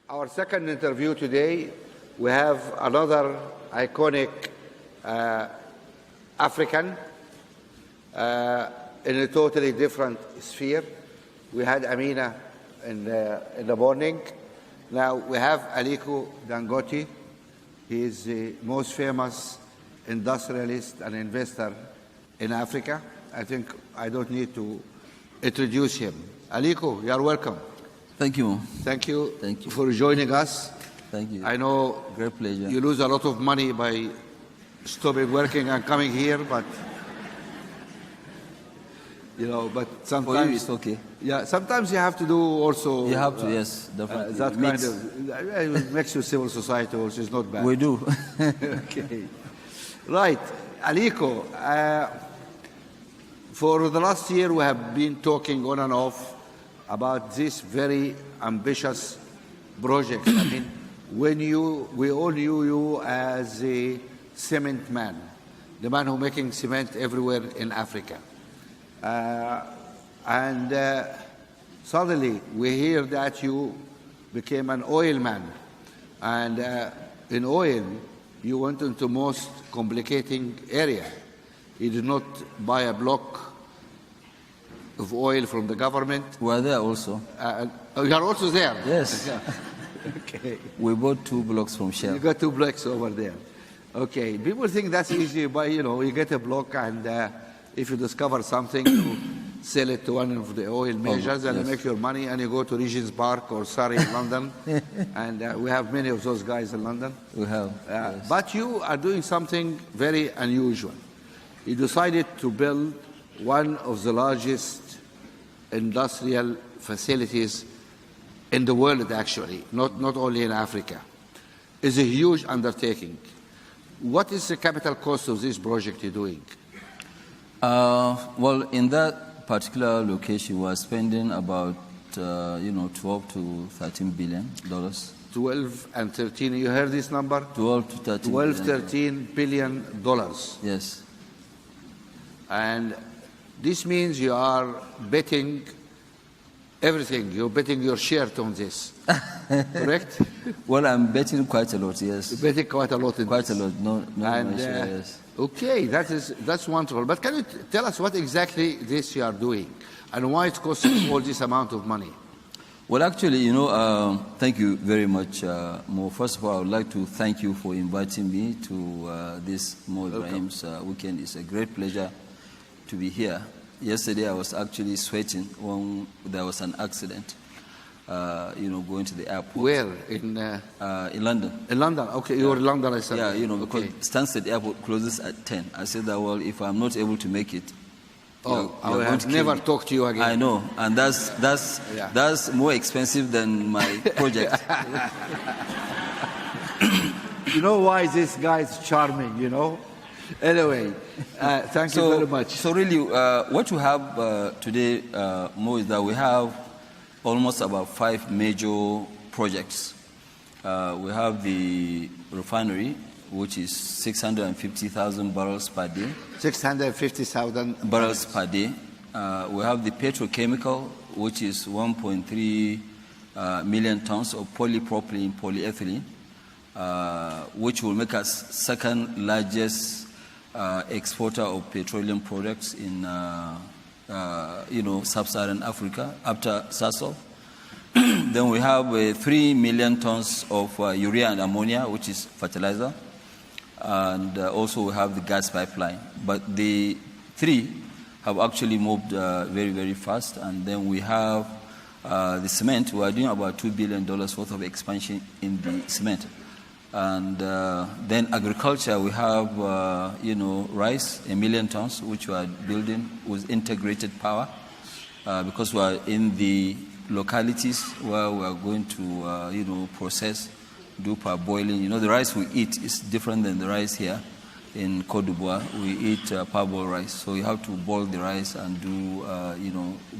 Our second interview today, we have another iconic African in a totally different sphere. We had Amina in the morning. Now we have Aliko Dangote. He is the most famous industrialist and investor in Africa. I think I don't need to introduce him. Aliko, you are welcome. Thank you. Thank you. Thank you for joining us. Thank you. I know great pleasure. You lose a lot of money by stopping working and coming here, but but sometimes for you it's okay. Yeah, sometimes you have to do also. You have to, yes, definitely. That kind of it makes you civil society, which is not bad. We do. Okay, right, Aliko. For the last year, we have been talking on and off about this very ambitious project. I mean, we all knew you as a cement man, the man who's making cement everywhere in Africa. And suddenly we hear that you became an oil man. And in oil, you went into most complicating area. You did not buy a block of oil from the government. We are there also. You are also there? Yes. Okay. We bought 2 blocks from Shell. You got 2 blocks over there. Okay. People think that's easy, but you get a block, and if you discover something, you sell it to one of the oil majors, and you make your money, and you go to Regent's Park or Surrey in London. And we have many of those guys in London. We have. Yes. But you are doing something very unusual. You decided to build one of the largest industrial facilities in the world, actually, not only in Africa. It's a huge undertaking. What is the capital cost of this project you're doing? Well, in that particular location, we are spending about 12 to 13 billion dollars. 12 and 13. You heard this number? 12 to 13. 12, 13 billion dollars. Yes. And this means you are betting everything. You're betting your shirt on this, correct? Well, I'm betting quite a lot, yes. You're betting quite a lot in Quite this. a lot, no And, yes. Okay, that's wonderful. But can you tell us what exactly this you are doing and why it costs all this amount of money? Well, actually, thank you very much, Mo. First of all, I would like to thank you for inviting me to this Mo Ibrahim's weekend. It's a great pleasure to be here. Yesterday, I was actually sweating when there was an accident, going to the airport. Where? In London. In London? Okay, you were in London, I said. Yeah, because Stansted Airport closes at 10. I said that, well, if I'm not able to make it, I have never talked to you again. I know, and that's more expensive than my project. You know why this guy is charming, Anyway, thank you very much. So really, what you have today, Mo, is that we have almost about 5 major projects. We have the refinery, which is 650,000 barrels per day. 650,000 barrels per day. We have the petrochemical, which is 1.3 million tons of polypropylene, polyethylene, which will make us second largest exporter of petroleum products in sub-Saharan Africa after Sasol. Then we have 3 million tons of urea and ammonia, which is fertilizer. And also we have the gas pipeline. But the 3 have actually moved very, very fast. And then we have the cement. We are doing about $2 billion worth of expansion in the cement. And then agriculture, we have, rice, 1 million tons, which we are building with integrated power, because we are in the localities where we are going to, process, do parboiling. The rice we eat is different than the rice here in Côte d'Ivoire. We eat parboiled rice, so you have to boil the rice and do,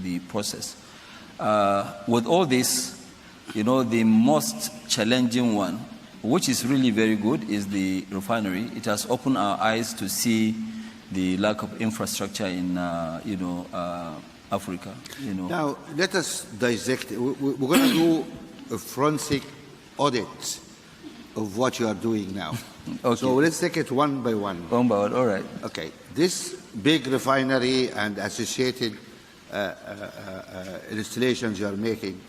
the process. With all this, the most challenging one, which is really very good, is the refinery. It has opened our eyes to see the lack of infrastructure in, Africa. Now, let us dissect. We're going to do a forensic audit of what you are doing now. Okay. So let's take it one by one. One by one, all right. Okay. This big refinery and associated installations you are making,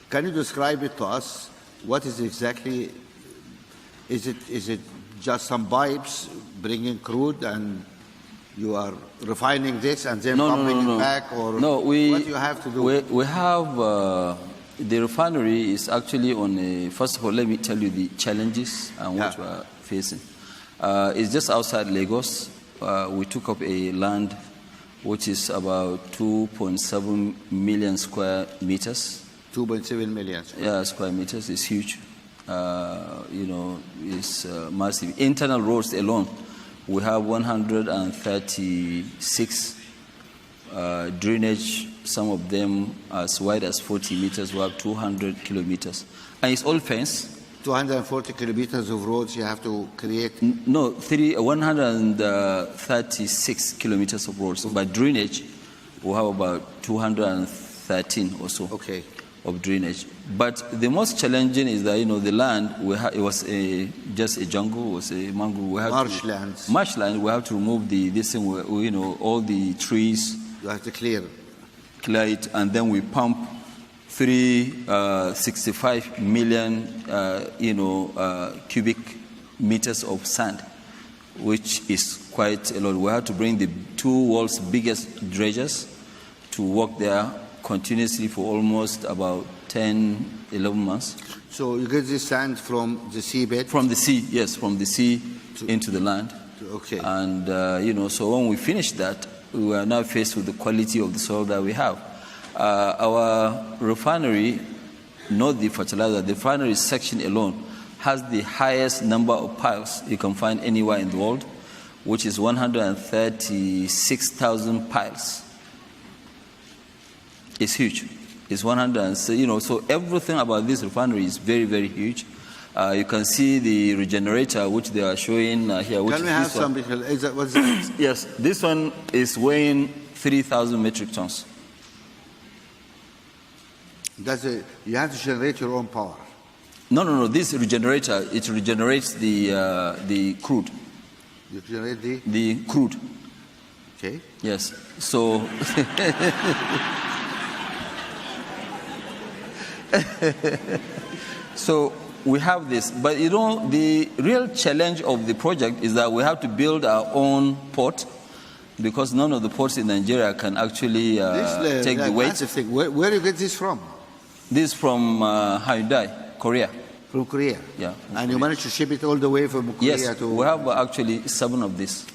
can you describe it to us? What is exactly? Is it just some pipes bringing crude and you are refining this and then pumping it back, or what do you have to do? We have the refinery is actually on a. First of all, let me tell you the challenges and what we are facing. It's just outside Lagos. We took up a land which is about 2.7 million square meters. 2.7 million. Yeah, square meters is huge. It's massive. Internal roads alone, we have 136 drainage. Some of them as wide as 40 meters. We have 200 kilometers, and it's all fenced. 240 kilometers of roads you have to create? No, 136 kilometers of roads. But drainage, we have about 213 or so. Okay. Of drainage. But the most challenging is that, the land, it was just a jungle, it was a mangrove. Marshland. We have to remove all the trees. You have to clear it, and then we pump 65 million, cubic meters of sand, which is quite a lot. We have to bring the two world's biggest dredgers to work there continuously for almost about 10, 11 months. So you get this sand from the seabed? From the sea, yes, from the sea into the land. Okay. And, so when we finish that, we are now faced with the quality of the soil that we have. Our refinery, not the fertilizer, the refinery section alone has the highest number of piles you can find anywhere in the world, which is 136,000 piles. It's huge. It's 100, so everything about this refinery is very, very huge. You can see the regenerator, which they are showing here. Can we have some? What's that? Yes, this one is weighing 3,000 metric tons. You have to generate your own power? No. This regenerator, it regenerates the crude. You generate the crude. Okay. Yes. So. So we have this, but the real challenge of the project is that we have to build our own port, because none of the ports in Nigeria can actually take the weight. Thing. Where do you get this from? This from Hanyoyin, Korea. From Korea? Yeah. And you managed to ship it all the way from Korea to... Yes, we have actually 7 of these.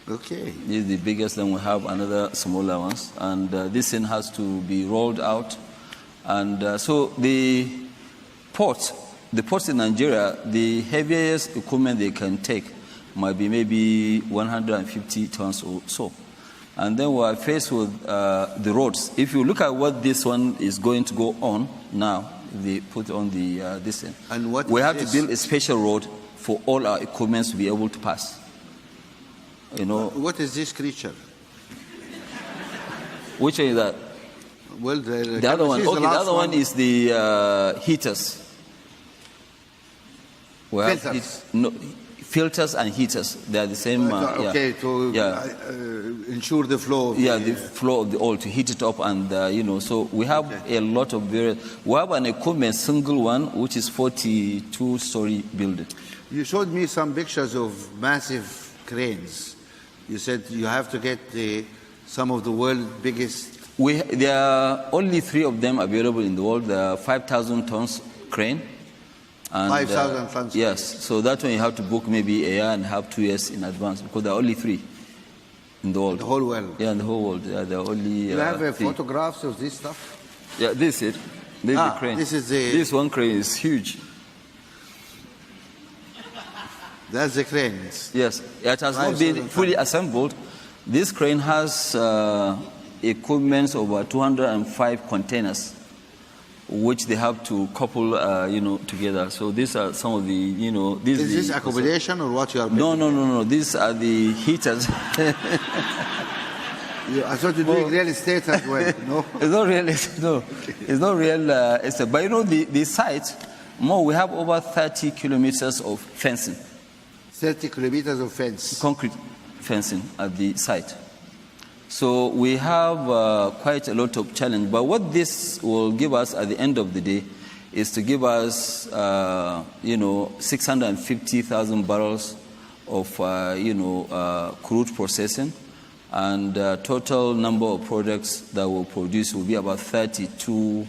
Okay. This is the biggest, then we have another smaller ones. And this thing has to be rolled out. And so the ports in Nigeria, the heaviest equipment they can take might be maybe 150 tons or so. And then we are faced with the roads. If you look at what this one is going to go on now, they put on this thing. And what we have to build a special road for all our equipment to be able to pass. What is this creature? Which one is that? Well, the other one. Okay, the other one is the heaters. Filters and heaters. They are the same. Ensure the flow. The flow of the oil, to heat it up, and So we have a lot of various. We have an equipment, single one, which is 42-story building. You showed me some pictures of massive cranes. You said you have to get some of the world's biggest. There are only 3 of them available in the world. There are 5,000 tons crane. 5,000 tons. Yes, so that one you have to book maybe a year and have 2 years in advance, because there are only 3 in the world. The whole world. Yeah, in the whole world. Yeah, there are only. You have photographs of this stuff? Yeah, this is it. This is the crane. This one crane is huge. That's the crane. Yes, it has not been fully assembled. This crane has equipment over 205 containers, which they have to couple, together. So these are some of the, Is this accommodation or what you are making? No. These are the heaters. I thought you were doing real estate as well. No, it's not real estate. No, it's not real estate. But the site More, we have over 30 kilometers of fencing. 30 kilometers of fence. Concrete fencing at the site. So we have quite a lot of challenge. But what this will give us at the end of the day is to give us, 650,000 barrels of, crude processing, and total number of products that will produce will be about 32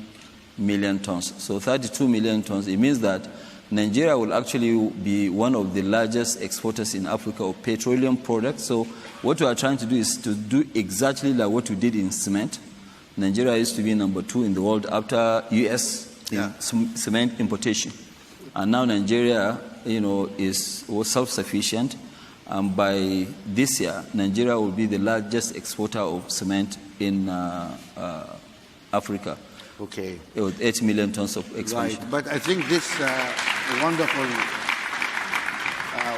million tons. So 32 million tons, it means that Nigeria will actually be one of the largest exporters in Africa of petroleum products. So what we are trying to do is to do exactly like what we did in cement. Nigeria used to be number 2 in the world after US in cement importation. And now Nigeria, was self-sufficient. And by this year, Nigeria will be the largest exporter of cement in Africa. Okay. With 8 million tons of exportation. Right, but I think this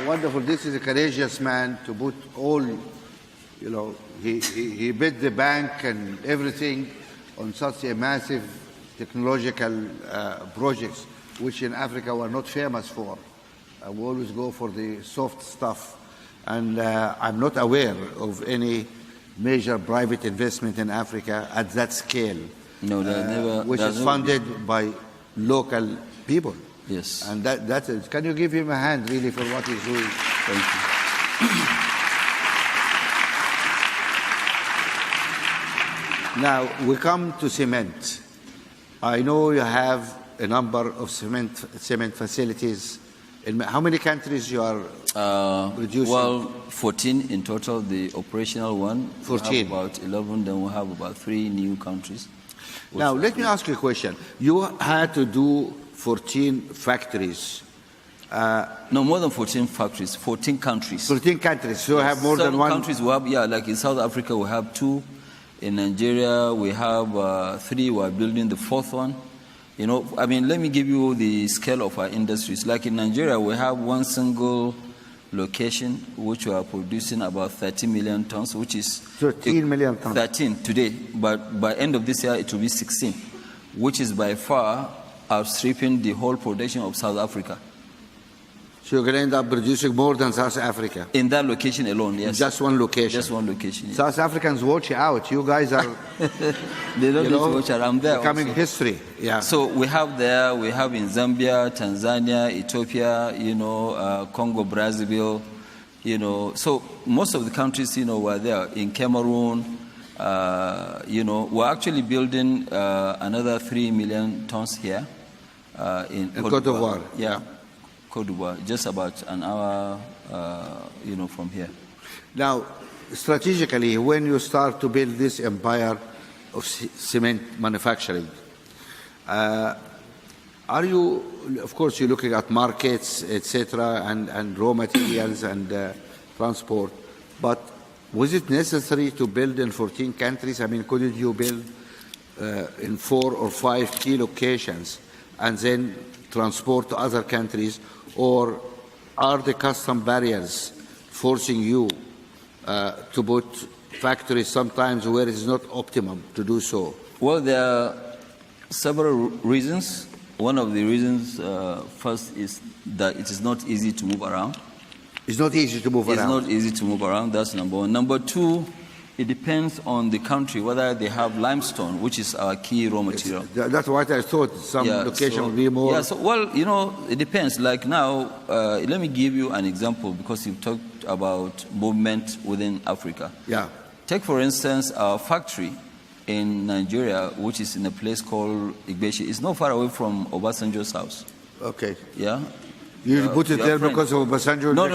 wonderful. This is a courageous man to put all, he bet the bank and everything on such a massive technological projects, which in Africa we're not famous for. We always go for the soft stuff, and I'm not aware of any major private investment in Africa at that scale. No, never. Which is funded by local people. Yes. And that's it. Can you give him a hand, really, for what he's doing? Thank you. Now, we come to cement. I know you have a number of cement facilities. In how many countries you are producing? Well, 14 in total, the operational one. 14. We have about 11, then we have about 3 new countries. Now, let me ask you a question. You had to do 14 factories. No, more than 14 factories, 14 countries. 14 countries, so you have more than one? Countries we have, like in South Africa we have 2. In Nigeria we have 3. We are building the 4th one. Let me give you the scale of our industries. Like in Nigeria, we have one single location which we are producing about 30 million tons, which is 13 million tons. 13 today, but by end of this year it will be 16, which is by far outstripping the whole production of South Africa. So you're going to end up producing more than South Africa? In that location alone, yes. Just one location? Just one location, yes. South Africans watch out. You guys are... They don't need to watch out. I'm there becoming also. History, yeah. So we have in Zambia, Tanzania, Ethiopia, Congo, Brazzaville, So most of the countries, were there. In Cameroon, we're actually building another 3 million tons here in Côte d'Ivoire. Yeah. Cote d'Ivoire, just about an hour, from here. Now, strategically, when you start to build this empire of cement manufacturing, are you, of course, you're looking at markets, etc., and raw materials and transport, but was it necessary to build in 14 countries? Couldn't you build in 4 or 5 key locations and then transport to other countries? Or are the custom barriers forcing you to put factories sometimes where it's not optimum to do so? Well, there are several reasons. One of the reasons, first, is that it is not easy to move around. It's not easy to move around? It's not easy to move around, that's number one. Number 2, it depends on the country, whether they have limestone, which is our key raw material. That's what I thought. Some location will be more... it depends. Like now, let me give you an example, because you've talked about movement within Africa. Yeah. Take, for instance, our factory in Nigeria, which is in a place called Igbeshi. It's not far away from Obasanjo's house. Okay. Yeah. You put it there because of Obasanjo? No.